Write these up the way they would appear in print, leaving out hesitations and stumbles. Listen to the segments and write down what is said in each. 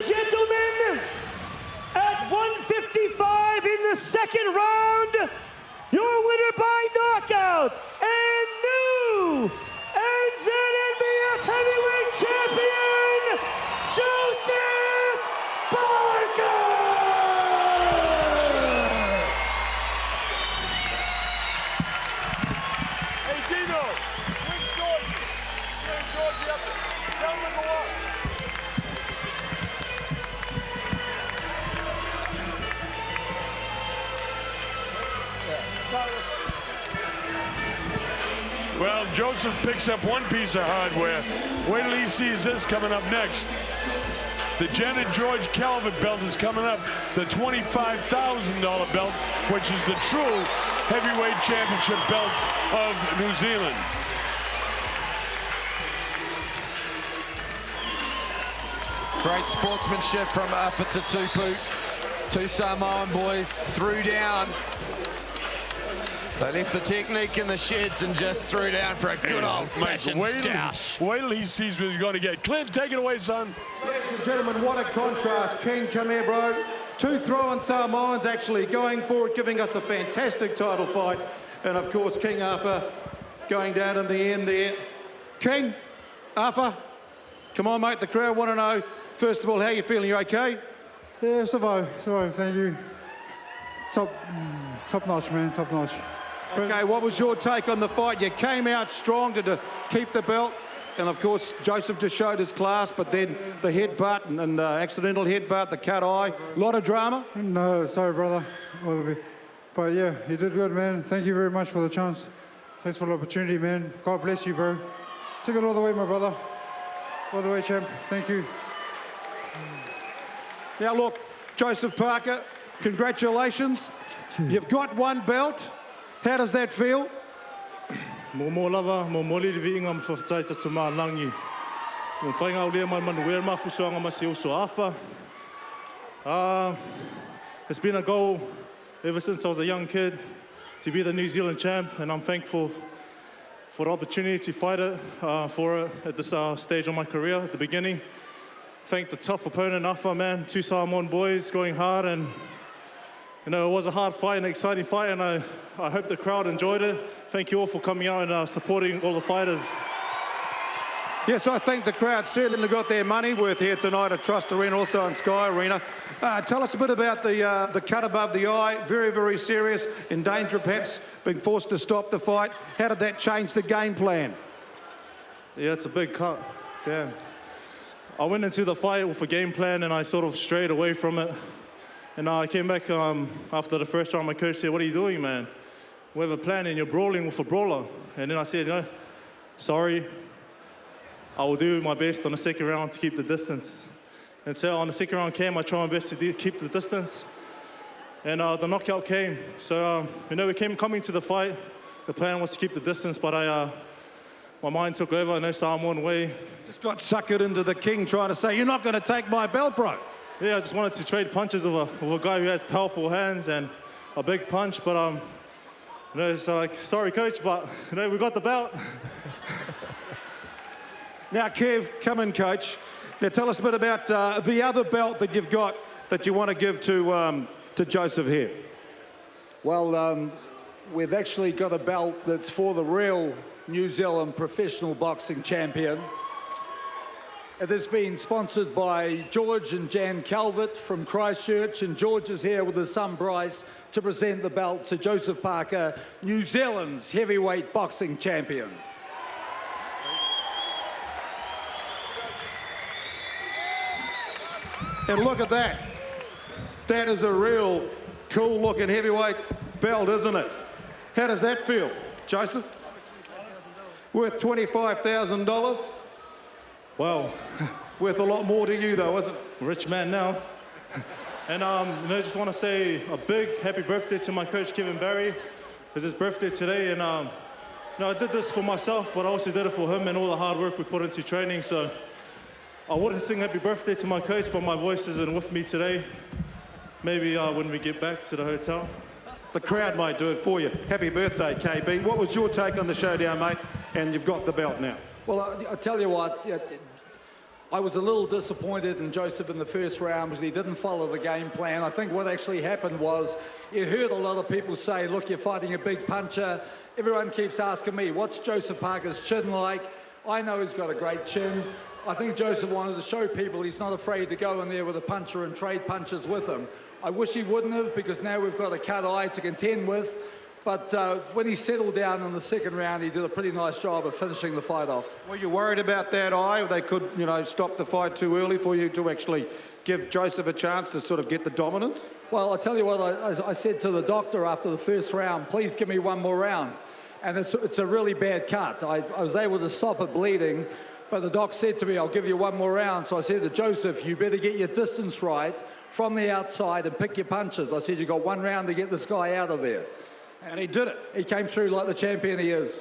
Gentlemen, at 155 in the second round, your winner by knockout and new NZNBF heavyweight champion, Joseph Parker! Hey Dino, where's George? Where's George up there? Tell him to go up. Well, Joseph picks up one piece of hardware. Wait till he sees this coming up next. The Jen and George Calvert belt is coming up. The $25,000 belt, which is the true heavyweight championship belt of New Zealand. Great sportsmanship from Alpha Tatupu. Two Samoan boys threw down. They left the technique in the sheds and just threw down for a good old-fashioned stoush. Wait till he sees what he's going to get. Clint, take it away, son. Ladies and gentlemen, what a contrast. King, come here, bro. Two throwing Samoans actually going for it, giving us a fantastic title fight. And, of course, King Arthur going down in the end there. King, Arthur, come on, mate. The crowd want to know, first of all, how you feeling? You okay? Yeah, survive, thank you. Top notch, man, top notch. Okay, what was your take on the fight? You came out strong to keep the belt. And, of course, Joseph just showed his class, but then the headbutt and the accidental headbutt, the cut eye, a lot of drama. No, sorry, brother. But, yeah, you did good, man. Thank you very much for the chance. Thanks for the opportunity, man. God bless you, bro. Took it all the way, my brother. All the way, champ. Thank you. Now, look, Joseph Parker, congratulations. You've got one belt. How does that feel? Mo lava, mo moli le vinga mo fatai ta tuma langi. Mo whainga o lea man wer ma fusuanga ma se uso afa. It's been a goal ever since I was a young kid to be the New Zealand champ, and I'm thankful for the opportunity to fight it at this stage of my career at the beginning. Thank the tough opponent, Afa, man. Two Samoan boys going hard, and you know, it was a hard fight, an exciting fight, and I hope the crowd enjoyed it. Thank you all for coming out and supporting all the fighters. Yes, I think the crowd certainly got their money worth here tonight at Trust Arena, also on Sky Arena. Tell us a bit about the cut above the eye. Very, very serious, in danger perhaps, being forced to stop the fight. How did that change the game plan? Yeah, it's a big cut. Damn. I went into the fight with a game plan and I sort of strayed away from it. And I came back after the first round. My coach said, "What are you doing, man? We have a plan and you're brawling with a brawler." And then I said, "No, sorry. I will do my best on the second round to keep the distance." And so on the second round came, I tried my best to keep the distance. And the knockout came. So, you know, coming to the fight, the plan was to keep the distance, but my mind took over, no Samoan way. Just got suckered into the king trying to say, "You're not going to take my belt, bro." Yeah, I just wanted to trade punches with a guy who has powerful hands and a big punch, but you know, it's like, sorry, coach, but you know, we got the belt. Now, Kev, come in, coach. Now, tell us a bit about the other belt that you've got that you want to give to Joseph here. Well, we've actually got a belt that's for the real New Zealand professional boxing champion. It has been sponsored by George and Jan Calvert from Christchurch, and George is here with his son Bryce to present the belt to Joseph Parker, New Zealand's heavyweight boxing champion. And look at that. That is a real cool looking heavyweight belt, isn't it? How does that feel, Joseph? Worth $25,000? Wow. Worth a lot more to you though, isn't it? Rich man now. And you know, just want to say a big happy birthday to my coach, Kevin Barry. It's his birthday today, and you know, I did this for myself, but I also did it for him and all the hard work we put into training. So I would sing happy birthday to my coach, but my voice isn't with me today. Maybe when we get back to the hotel. The crowd might do it for you. Happy birthday, KB. What was your take on the showdown, mate? And you've got the belt now. Well, I tell you what, I was a little disappointed in Joseph in the first round because he didn't follow the game plan. I think what actually happened was you heard a lot of people say, look, you're fighting a big puncher. Everyone keeps asking me, what's Joseph Parker's chin like? I know he's got a great chin. I think Joseph wanted to show people he's not afraid to go in there with a puncher and trade punches with him. I wish he wouldn't have, because now we've got a cut eye to contend with. But when he settled down in the second round, he did a pretty nice job of finishing the fight off. Were you worried about that eye? They could, you know, stop the fight too early for you to actually give Joseph a chance to sort of get the dominance? Well, I'll tell you what, I said to the doctor after the first round, please give me one more round. And it's a really bad cut. I was able to stop it bleeding, but the doc said to me, I'll give you one more round. So I said to Joseph, you better get your distance right from the outside and pick your punches. I said, you got one round to get this guy out of there. And he did it. He came through like the champion he is.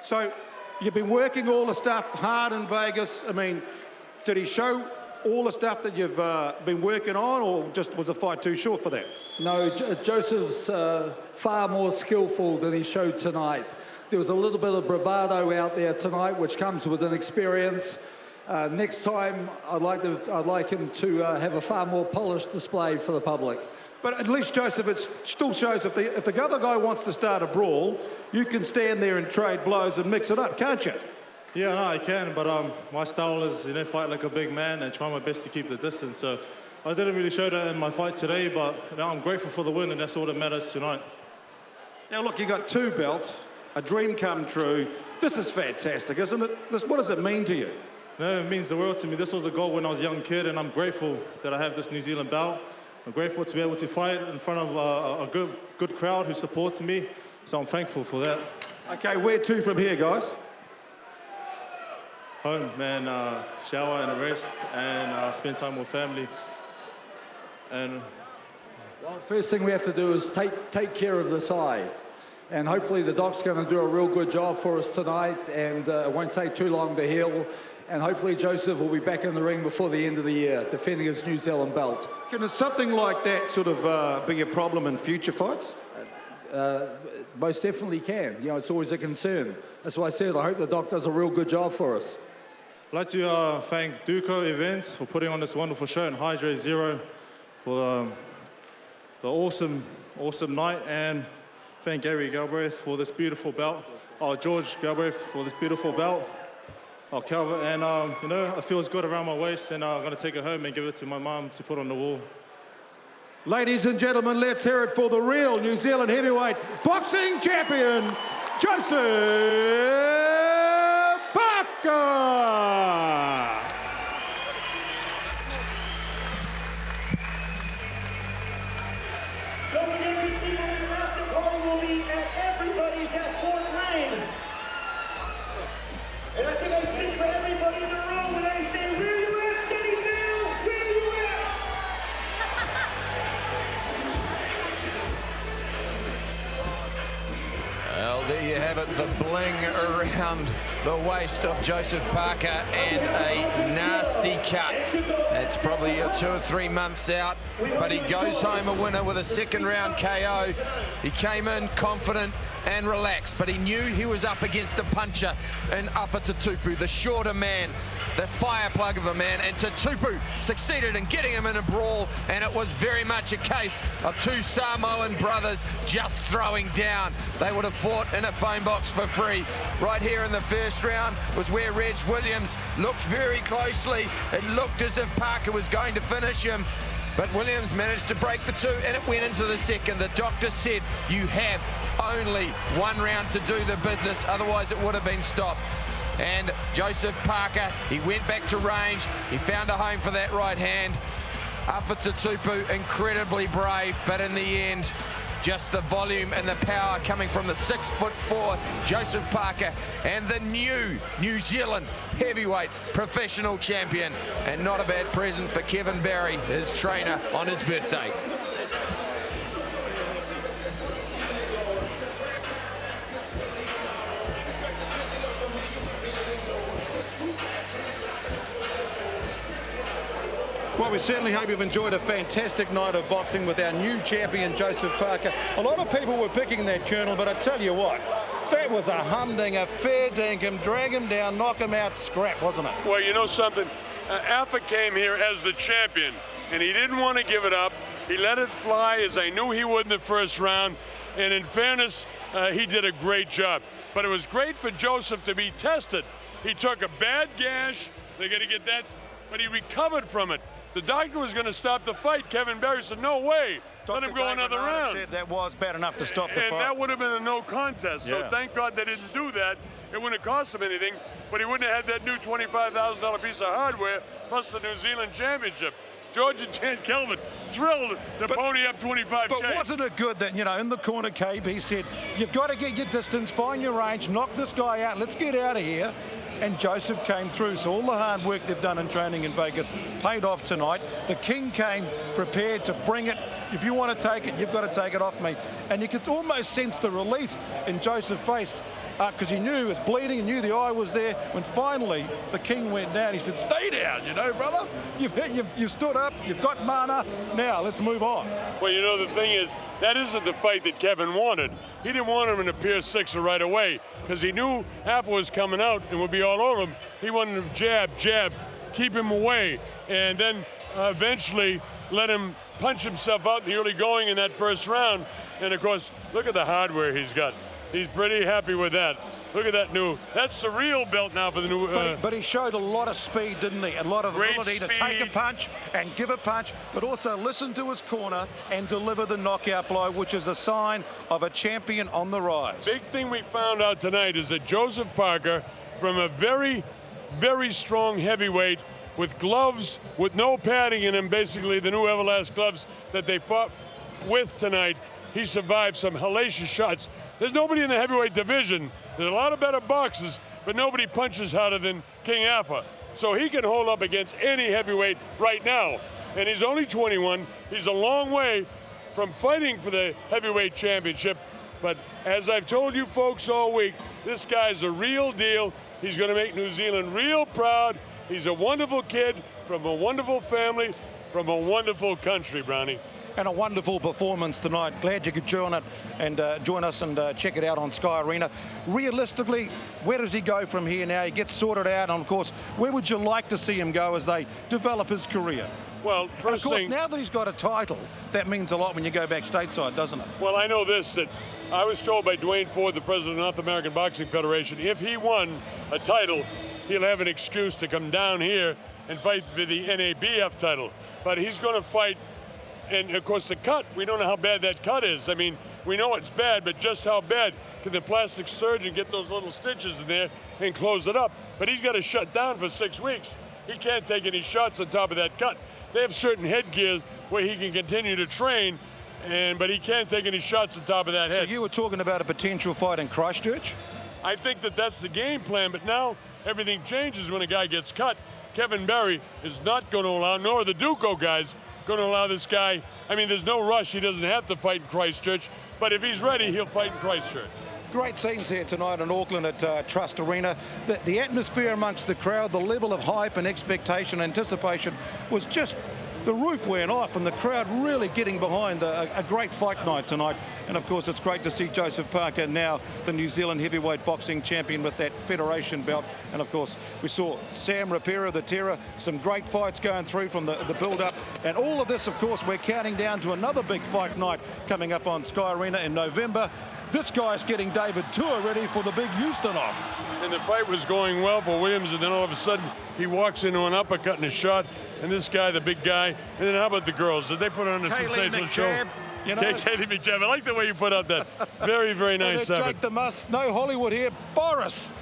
So you've been working all the stuff hard in Vegas. I mean, did he show all the stuff that you've been working on, or just was the fight too short for that? No, Joseph's far more skillful than he showed tonight. There was a little bit of bravado out there tonight, which comes with an experience. Next time, I'd like him to have a far more polished display for the public. But at least, Joseph, it still shows if the other guy wants to start a brawl, you can stand there and trade blows and mix it up, can't you? Yeah, no, I can, but my style is, you know, fight like a big man and try my best to keep the distance. So I didn't really show that in my fight today, but you know, I'm grateful for the win, and that's all that matters tonight. Now, look, you got 2 belts, a dream come true. This is fantastic, isn't it? What does it mean to you? No, it means the world to me. This was the goal when I was a young kid, and I'm grateful that I have this New Zealand belt. I'm grateful to be able to fight in front of a good crowd who supports me, so I'm thankful for that. Okay, where to from here, guys? Home, man, shower and a rest, and spend time with family. And well, first thing we have to do is take care of this eye. And hopefully the doc's going to do a real good job for us tonight, and it won't take too long to heal. And hopefully Joseph will be back in the ring before the end of the year, defending his New Zealand belt. Can something like that sort of be a problem in future fights? Most definitely can. You know, it's always a concern. That's why I said I hope the doc does a real good job for us. I'd like to thank Duco Events for putting on this wonderful show, and Hydrate Zero for the awesome night, and thank Gary Galbraith for this beautiful belt. George Galbraith for this beautiful belt. Calvert, and you know, it feels good around my waist, and I'm going to take it home and give it to my mom to put on the wall. Ladies and gentlemen, let's hear it for the real New Zealand heavyweight boxing champion, Joseph Parker! Don't forget, you people, the after party will be at everybody's at Fort Lane. And I think I speak for everybody in the room when I say, where you at, Sunnyvale? Where you at? Well, there you have it, the bling around the waist of Joseph Parker, and a nasty cut. It's probably 2 or 3 months out, but he goes home a winner with a second round KO. He came in confident and relaxed, but he knew he was up against a puncher in Tatupu, the shorter man, the fire plug of a man, and Tatupu succeeded in getting him in a brawl, and it was very much a case of 2 Samoan brothers just throwing down. They would have fought in a phone box for free. Right here in the first round was where Reg Williams looked very closely. It looked as if Parker was going to finish him, but Williams managed to break the 2, and it went into the second. The doctor said, you have only 1 round to do the business, otherwise it would have been stopped. And Joseph Parker, he went back to range, he found a home for that right hand. Tatupu, incredibly brave, but in the end, just the volume and the power coming from the 6'4" Joseph Parker, and the new New Zealand heavyweight professional champion. And not a bad present for Kevin Barry, his trainer, on his birthday. Well, we certainly hope you've enjoyed a fantastic night of boxing with our new champion, Joseph Parker. A lot of people were picking that, Colonel, but I tell you what, that was a humdinger, fair dinkum, drag him down, knock him out, scrap, wasn't it? Well, you know something? Alpha came here as the champion, and he didn't want to give it up. He let it fly, as I knew he would in the first round. And in fairness, he did a great job. But it was great for Joseph to be tested. He took a bad gash. They're going to get that, but he recovered from it. The doctor was going to stop the fight. Kevin Barry said, no way. Let him go another round. Said that was bad enough to stop the fight. And that would have been a no contest. So thank God they didn't do that. It wouldn't have cost him anything, but he wouldn't have had that new $25,000 piece of hardware, plus the New Zealand Championship. George and Jan Kelvin thrilled to pony up 25K. But wasn't it good that, you know, in the corner, KB said, you've got to get your distance, find your range, knock this guy out, let's get out of here. And Joseph came through. So all the hard work they've done in training in Vegas paid off tonight. The King came prepared to bring it. If you want to take it, you've got to take it off me. And you could almost sense the relief in Joseph's face, because he knew he was bleeding, he knew the eye was there. When finally the King went down, he said, stay down, you know, brother. You've stood up, you've got mana, now let's move on. Well, you know, the thing is, that isn't the fight that Kevin wanted. He didn't want him in a Pier 6 right away, because he knew Alpha was coming out and would be all over him. He wanted him jab, keep him away, and then eventually let him punch himself out in the early going in that first round. And of course, look at the hardware he's got. He's pretty happy with that. Look at that new, that's the real belt now for the new. But he showed a lot of speed, didn't he? A lot of ability to take a punch and give a punch, but also listen to his corner and deliver the knockout blow, which is a sign of a champion on the rise. Big thing we found out tonight is that Joseph Parker, from a very, very strong heavyweight with gloves, with no padding in him, basically the new Everlast gloves that they fought with tonight, he survived some hellacious shots. There's nobody in the heavyweight division. There's a lot of better boxers, but nobody punches harder than King Alpha. So he can hold up against any heavyweight right now. And he's only 21. He's a long way from fighting for the heavyweight championship. But as I've told you folks all week, this guy's a real deal. He's going to make New Zealand real proud. He's a wonderful kid from a wonderful family, from a wonderful country, Brownie. And a wonderful performance tonight. Glad you could join it and join us and check it out on Sky Arena. Realistically, where does he go from here now? He gets sorted out, and of course, where would you like to see him go as they develop his career? Well, and of course, now that he's got a title, that means a lot when you go back stateside, doesn't it? Well, I know this, that I was told by Dwayne Ford, the president of the North American Boxing Federation, if he won a title, he'll have an excuse to come down here and fight for the NABF title. But he's going to fight. And of course the cut, we don't know how bad that cut is. I mean, we know it's bad, but just how bad can the plastic surgeon get those little stitches in there and close it up? But he's got to shut down for 6 weeks. He can't take any shots on top of that cut. They have certain headgear where he can continue to train, but he can't take any shots on top of that head. So you were talking about a potential fight in Christchurch? I think that that's the game plan, but now everything changes when a guy gets cut. Kevin Barry is not going to allow, nor are the Duco guys, going to allow this guy. I mean, there's no rush. He doesn't have to fight in Christchurch, but if he's ready, he'll fight in Christchurch. Great scenes here tonight in Auckland at Trust Arena. The atmosphere amongst the crowd, the level of hype and expectation, anticipation was just, the roof went off, and the crowd really getting behind a great fight night tonight. And of course, it's great to see Joseph Parker, now the New Zealand heavyweight boxing champion, with that federation belt. And of course, we saw Sam Rapira, the Terror, some great fights going through from the build-up. And all of this, of course, we're counting down to another big fight night coming up on Sky Arena in November. This guy's getting David Tua ready for the big Houston off. And the fight was going well for Williams, and then all of a sudden he walks into an uppercut and a shot, and this guy, the big guy. And then how about the girls? Did they put on a sensational show? You know, Katie McJab. I like the way you put out that. Very, very nice. Jake the Muss, no Hollywood here. Boris.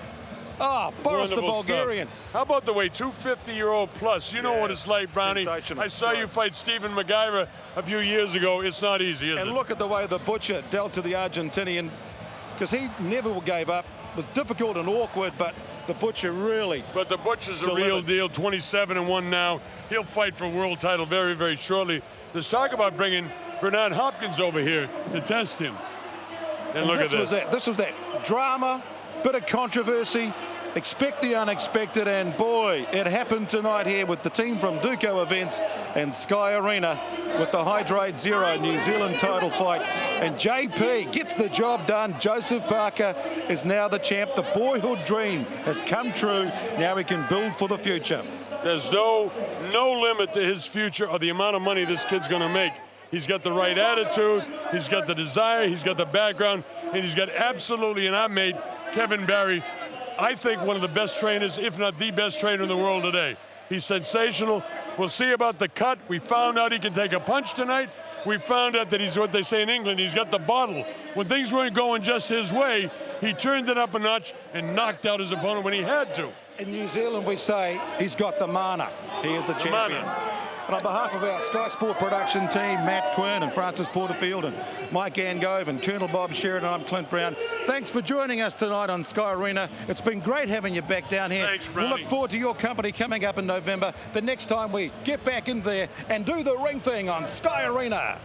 Boris the Bulgarian. Stuff. How about the way 250-year-old plus? You know what it's like, Brownie. I saw you fight Stephen McGuire a few years ago. It's not easy, is it? And look at the way the Butcher dealt to the Argentinian, because he never gave up. It was difficult and awkward, but the Butcher really. But the Butcher's a real deal. 27-1 now. He'll fight for a world title very, very shortly. There's talk about bringing Bernard Hopkins over here to test him. And look at this. This was that drama, bit of controversy. Expect the unexpected, and boy, it happened tonight here with the team from Duco Events and Sky Arena with the Hydrate Zero New Zealand title fight. And JP gets the job done. Joseph Parker is now the champ. The boyhood dream has come true. Now he can build for the future. There's no limit to his future or the amount of money this kid's going to make. He's got the right attitude, he's got the desire, he's got the background, and he's got absolutely, and I made Kevin Barry, I think, one of the best trainers, if not the best trainer in the world today. He's sensational. We'll see about the cut. We found out he can take a punch tonight. We found out that he's what they say in England, he's got the bottle. When things weren't going just his way, he turned it up a notch and knocked out his opponent when he had to. In New Zealand, we say he's got the mana. He is a champion. And on behalf of our Sky Sport production team, Matt Quinn and Francis Porterfield and Mike Angove and Colonel Bob Sheridan, I'm Clint Brown. Thanks for joining us tonight on Sky Arena. It's been great having you back down here. Thanks, we'll look forward to your company coming up in November, the next time we get back in there and do the ring thing on Sky Arena.